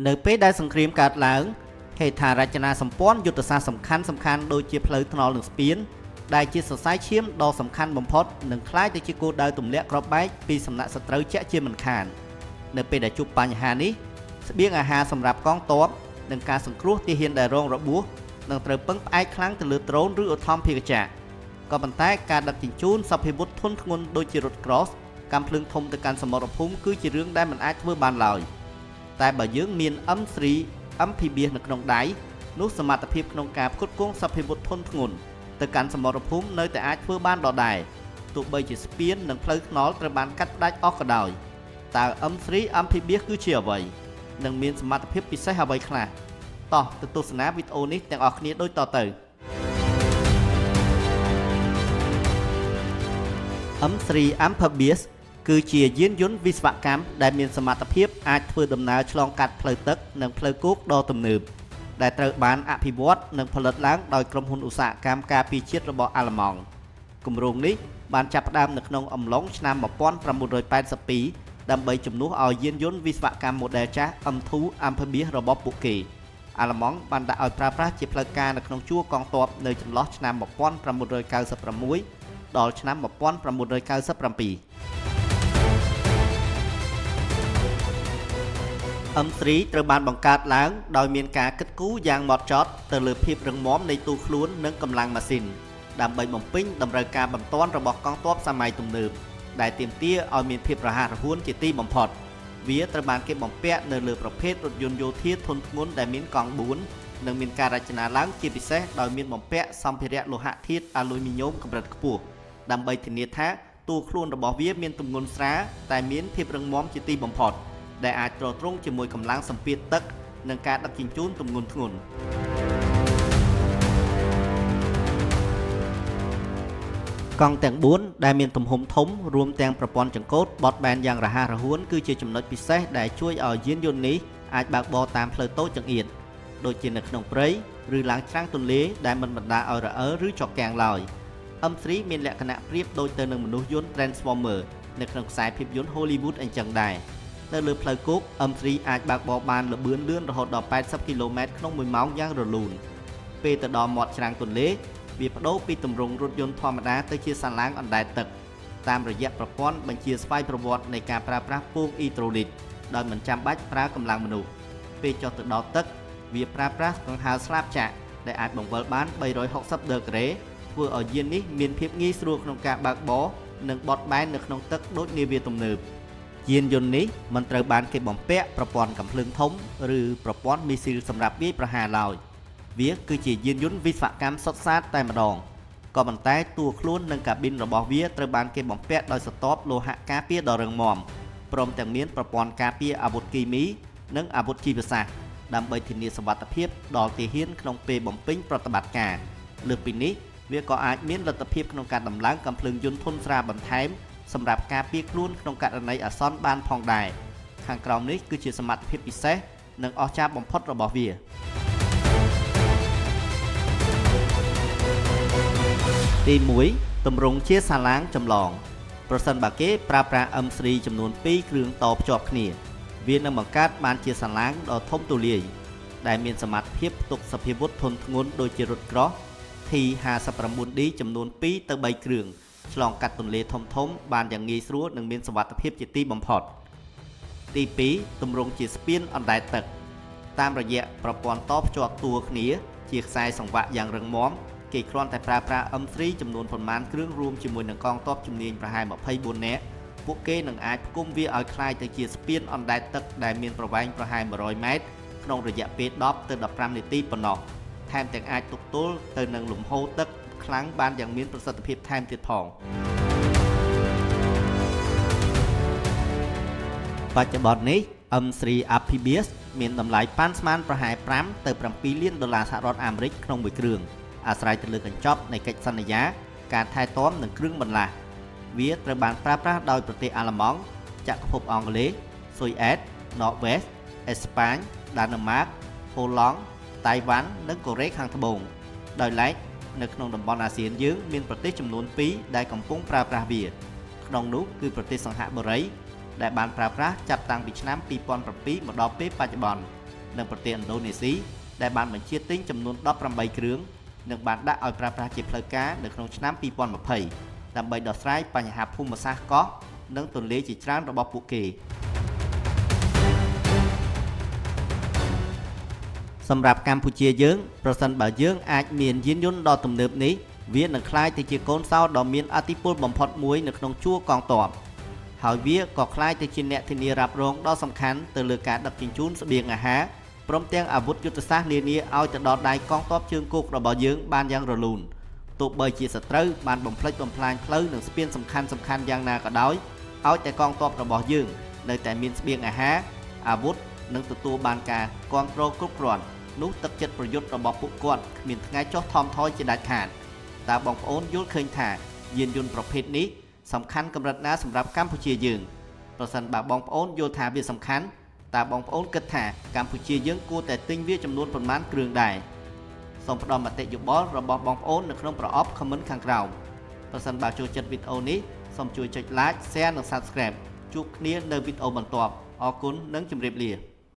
នៅពេលដែលសង្គ្រាមកើតឡើងហេដ្ឋារចនាសម្ព័ន្ធយុទ្ធសាស្ត្រសំខាន់ដូចជាផ្លូវថ្នល់និងស្ពានដែលជាសរសៃឈាមដ៏សំខាន់បំផុតនឹងក្លាយទៅជាគោលដៅទម្លាក់គ្រាប់បែកពីសំណាក់សត្រូវជាក់ជាមិនខាននៅពេលដែលជួបបញ្ហានេះស្បៀងអាហារសម្រាប់កងទ័ពនិងការសង្គ្រោះទាហានដែលរងរបួសនឹងត្រូវពឹងផ្អែកខ្លាំងទៅលើដ្រូនឬឧទ្ធម្ភាគចក្រក៏ប៉ុន្តែការដឹកជញ្ជូនសព្វហេវុធធុនធ្ងន់ដូចជារថក្រសកាំភ្លើងធំទៅកាន់សមរភូមិគឺជារឿងដែលមិនអាចធ្វើបានឡើយតែបើយើងមាន M3 amphibious នៅក្នុងដៃនោះសមត្ថភាពក្នុងការផ្គត់ផ្គង់សព្វហេវុធធុនធ្ងន់ទៅកាន់សមរភូមិនៅតែអាចធ្វើបានដដែលទោះបីជាស្ពាននិងផ្លូវថ្នល់ត្រូវបានកាត់ផ្តាច់អស់ក៏ដោយតើ M3 amphibious គឺជាអ្វីនិងមានសមត្ថភាពពិសេសអ្វីខ្លះតោះទៅទស្សនាវីដេអូនេះទាំងអស់គ្នាដូចតទៅ M3 amphibious គឺជាយានយន្តវិស្វកម្មដែលមានសមត្ថភាពអាចធ្វើដំណើរឆ្លងកាត់ផ្លូវទឹកនិងផ្លូវគោកដ៏ទំនើបដែលត្រូវបានអភិវឌ្ឍនិងផលិតឡើងដោយក្រុមហ៊ុនឧស្សាហកម្មការពារជាតិរបស់អាល្លឺម៉ង់គម្រោងនេះបានចាប់ផ្ដើមនៅក្នុងអំឡុងឆ្នាំ1982ដើម្បីជំនួសឲ្យយានយន្តវិស្វកម្មម៉ូដែលចាស់ M2 amphibious របស់ពួកគេអាល្លឺម៉ង់បានដាក់ឲ្យប្រើប្រាស់ជាផ្លូវការនៅក្នុងជួរកងទ័ពនៅចន្លោះឆ្នាំ1996ដល់ឆ្នាំ1997 M3 ត្រូវបានបង្កើតឡើងដោយមានការគិតគូរយ៉ាងម៉ត់ចត់ទៅលើភាពរឹងមាំនៃទូខ្លួននិងកម្លាំងម៉ាស៊ីនដើម្បីបំពេញតម្រូវការបន្ទាន់របស់កងទ័ពសម័យទំនើបដែលទាមទារឲ្យមានភាពរហ័សរហួនជាទីបំផុតវាត្រូវបានគេបំពាក់នៅលើប្រភេទរថយន្តយោធាធុនធ្ងន់ដែលមានកង់4និងមានការរចនាឡើងជាពិសេសដោយមានបំពាក់សម្ភារៈលោហៈធាតុអាលុយមីញ៉ូមកម្រិតខ្ពស់ដើម្បីធានាថាទូខ្លួនរបស់វាមានទម្ងន់ស្រាលតែមានភាពរឹងមាំជាទីបំផុតដែលអាចទ្រាំទ្រង់ជាមួយកម្លាំងសម្ពាធទឹកនិងការដឹកជញ្ជូនទម្ងន់ធ្ងន់កង់ទាំង4ដែលមានទំហំធំរួមទាំងប្រព័ន្ធចង្កូតបត់បែនយ៉ាងរហ័សរហួនគឺជាចំណុចពិសេសដែលជួយឲ្យយានយន្តនេះអាចបើកបរតាមផ្លូវតូចចង្អៀតដូចជានៅក្នុងព្រៃឬឡើងច្រាំងទន្លេដែលមិនបណ្ដាលឲ្យរអិលឬជាប់គាំងឡើយ M3 មានលក្ខណៈប្រៀបដូចទៅនឹងមនុស្សយន្ត Transformer នៅក្នុងខ្សែភាពយន្ត Hollywood អញ្ចឹងដែរនៅលើផ្លូវគោក M3 អាចបើកបរបានល្បឿនលឿនរហូតដល់80គីឡូម៉ែត្រក្នុង1ម៉ោងយ៉ាងរលូនពេលទៅដល់មាត់ច្រាំងទន្លេវាបដូរពីទម្រង់រថយន្តធម្មតាទៅជាសាឡាងអណ្ដែតទឹកតាមរយៈប្រព័ន្ធបញ្ជាស្វ័យប្រវត្តិនៃការប្រើប្រាស់ពងអ៊ីដ្រូលីកដោយមិនចាំបាច់ប្រើកម្លាំងមនុស្សពេលចុះទៅដល់ទឹកវាប្រើប្រាស់កង្ហារស្លាបចាក់ដែលអាចបង្វិលបាន360ដឺក្រេធ្វើឲ្យយាននេះមានភាពងាយស្រួលក្នុងការបើកបរនិងបត់បែននៅក្នុងទឹកដូចនាវាទំនើបយានយន្តនេះមិនត្រូវបានគេបំពាក់ប្រព័ន្ធកាំភ្លើងធំឬប្រព័ន្ធមីស៊ីលសម្រាប់វាយប្រហារឡើយវាគឺជាយានយន្តវិស្វកម្មសុទ្ធសាធតែម្ដងក៏ប៉ុន្តែតួខ្លួននិងកាប៊ីនរបស់វាត្រូវបានគេបំពាក់ដោយស្រទាប់លោហៈការពារដ៏រឹងមាំព្រមទាំងមានប្រព័ន្ធការពារអាវុធគីមីនិងអាវុធជីវសាស្ត្រដើម្បីធានាសុវត្ថិភាពដល់ទាហានក្នុងពេលបំពេញប្រតិបត្តិការលើសពីនេះវាក៏អាចមានលទ្ធភាពក្នុងការដំឡើងកាំភ្លើងយន្តធុនស្រាលបន្ថែមសម្រាប់ការពារខ្លួនក្នុងករណីអាសន្នបានផងដែរខាងក្រោមនេះគឺជាសមត្ថភាពពិសេសនិងអស្ចារ្យបំផុតរបស់វាទី1ទម្រង់ជាសាឡាងចម្លងប្រសិនបើគេប្រើប្រាស់ M3 ចំនួន2គ្រឿងតភ្ជាប់គ្នាវានឹងបង្កើតបានជាសាឡាងដ៏ធំទូលាយដែលមានសមត្ថភាពផ្ទុកសព្វហេវុធធុនធ្ងន់ដូចជារថក្រោះ T59D ចំនួន2ទៅ3គ្រឿងឆ្លងកាត់ទន្លេធំៗបានយ៉ាងងាយស្រួលនិងមានសុវត្ថិភាពជាទីបំផុតទី2ទម្រង់ជាស្ពានអណ្ដែតទឹកតាមរយៈប្រព័ន្ធតភ្ជាប់តួគ្នាជាខ្សែសង្វាក់យ៉ាងរឹងមាំគេគ្រាន់តែប្រើប្រាស់ M3 ចំនួនប៉ុន្មានគ្រឿងរួមជាមួយនឹងកងទ័ពជំនាញប្រហែល24នាក់ពួកគេនឹងអាចផ្គុំវាឲ្យคล้ายទៅជាស្ពានអណ្ដែតទឹកដែលមានប្រវែងប្រហែល100ម៉ែត្រក្នុងរយៈពេល10ទៅ15នាទីប៉ុណ្ណោះថែមទាំងអាចទប់ទល់ទៅនឹងលំហូរទឹកខ្លាំងបានយ៉ាងមានប្រសិទ្ធភាពថែមទៀតផងបច្ចុប្បន្ននេះ M3 amphibious មានតម្លៃប៉ាន់ស្មានប្រហែល5ទៅ7លានដុល្លារសហរដ្ឋអាមេរិកក្នុងមួយគ្រឿងអាស្រ័យទៅលើកញ្ចប់នៃកិច្ចសន្យាការថែទាំនិងគ្រឿងបន្លាស់វាត្រូវបានប្រើប្រាស់ដោយប្រទេសអាល្លឺម៉ង់ចក្រភពអង់គ្លេសស៊ុយអែតន័រវេសអេស្ប៉ាញដាណឺម៉ាកហូឡង់តៃវ៉ាន់និងកូរ៉េខាងត្បូងដោយឡែកនៅក្នុងតំបន់អាស៊ានយើងមានប្រទេសចំនួន2ដែលកំពុងប្រើប្រាស់វាក្នុងនោះគឺប្រទេសសិង្ហបុរីដែលបានប្រើប្រាស់ចាប់តាំងពីឆ្នាំ2007មកដល់ពេលបច្ចុប្បន្ន និងប្រទេសឥណ្ឌូនេស៊ីដែលបានបញ្ជាទិញចំនួន18គ្រឿងនិងបានដាក់ឲ្យប្រើប្រាស់ជាផ្លូវការនៅក្នុងឆ្នាំ2020ដើម្បីដោះស្រាយបញ្ហាភូមិសាស្ត្រកោះនិងទន្លេជាច្រើនរបស់ពួកគេសម្រាប់កម្ពុជាយើងប្រសិនបើយើងអាចមានយានយន្តដ៏ទំនើបនេះវានឹងក្លាយទៅជាកូនសោដ៏មានឥទ្ធិពលបំផុតមួយនៅក្នុងជួរកងទ័ពហើយវាក៏ក្លាយទៅជាអ្នកធានារ៉ាប់រងដ៏សំខាន់ទៅលើការដឹកជញ្ជូនស្បៀងអាហារព្រមទាំងអាវុធយុទ្ធសាស្ត្រនានាឲ្យទៅដល់ដៃកងទ័ពជើងគោករបស់យើងបានយ៉ាងរលូនទោះបីជាសត្រូវបានបំផ្លិចបំផ្លាញផ្លូវនិងស្ពានសំខាន់ៗយ៉ាងណាក៏ដោយឲ្យតែកងទ័ពរបស់យើងនៅតែមានស្បៀងអាហារអាវុធនិងទទួលបានការគាំទ្រគ្រប់គ្រាន់នោះទឹកចិត្តប្រយុទ្ធរបស់ពួកគាត់គ្មានថ្ងៃចុះថមថយជាដាច់ខាតតើបងប្អូនយល់ឃើញថាយានយន្តប្រភេទនេះសំខាន់កម្រិតណាសម្រាប់កម្ពុជាយើងប្រសិនបើបងប្អូនយល់ថាវាសំខាន់តើបងប្អូនគិតថាកម្ពុជាយើងគួរតែទិញវាចំនួនប៉ុន្មានគ្រឿងដែរសូមផ្ដល់មតិយោបល់របស់បងប្អូននៅក្នុងប្រអប់ comment ខាងក្រោមប្រសិនបើចូលចិត្តវីដេអូនេះសូមជួយចុច like share និង subscribe ជួបគ្នានៅវីដេអូបន្ទាប់អរគុណនិងជម្រាបលា